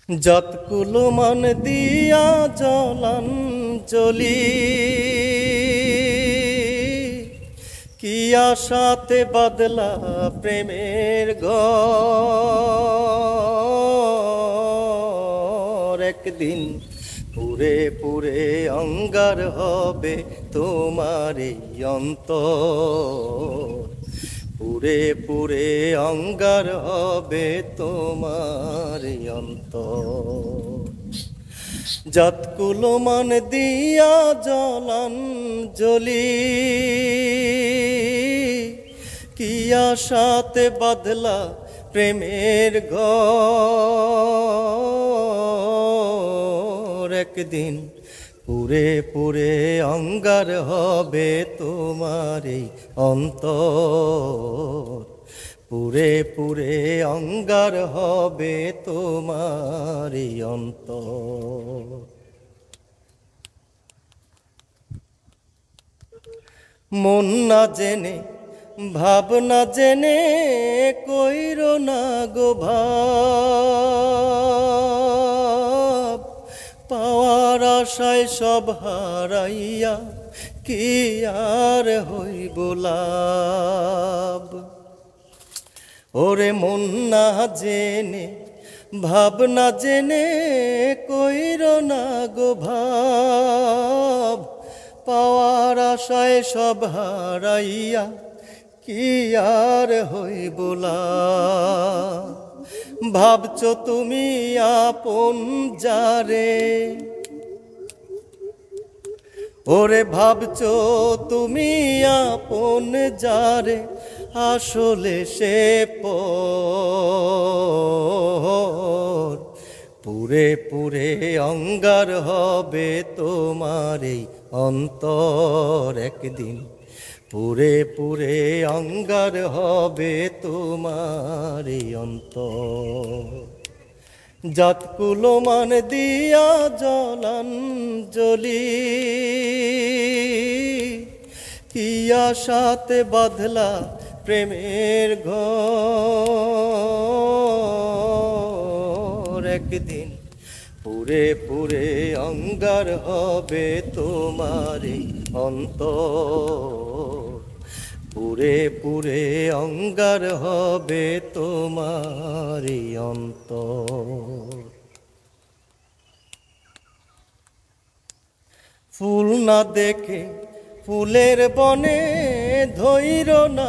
যতগুলো মান দিয়া জলাঞ্জলি কি আশাতে বদলা প্রেমের ঘর। একদিন পুরে পুরে অঙ্গার হবে তোমার এই অন্তর, পুরে পুরে অঙ্গার হবে তোমার এই অন্তর। যতগুলো মান দিয়া জলাঞ্জলি কি আশাতে বদলা প্রেমের ঘর। একদিন পুরে পুরে অঙ্গার হবে তোমার এই অন্তর, পুরে পুরে অঙ্গার হবে তোমার এই অন্তর। মন না জেনে ভাবনা জেনে কইরো না গো ভাব, পাওয়ার আশায় সব হারাইয়া কি আর হইব লাভ। ওরে মন না জেনে ভাবনা জেনে কইরো না গো ভাব, পাওয়ার আশায় সব হারাইয়া কি আর হইব লাভ। ভাবছো তুমি আপন যারে, ওরে ভাবছো তুমি আপন যারে, আসলে সে পর। পুরে পুরে অঙ্গার হবে তোমার এই অন্তর। একদিন পুরে পুরে অঙ্গার হবে তোমার এই অন্তর। যতগুলো মান দিয়া জলাঞ্জলি কি আশাতে বদলা প্রেমের ঘর। একদিন পুরে পুরে অঙ্গার হবে তোমার এই অন্তর, পুরে পুরে অঙ্গার হবে তোমার এই অন্তর। ফুল না দেখে ফুলের বনে ধৈর্য না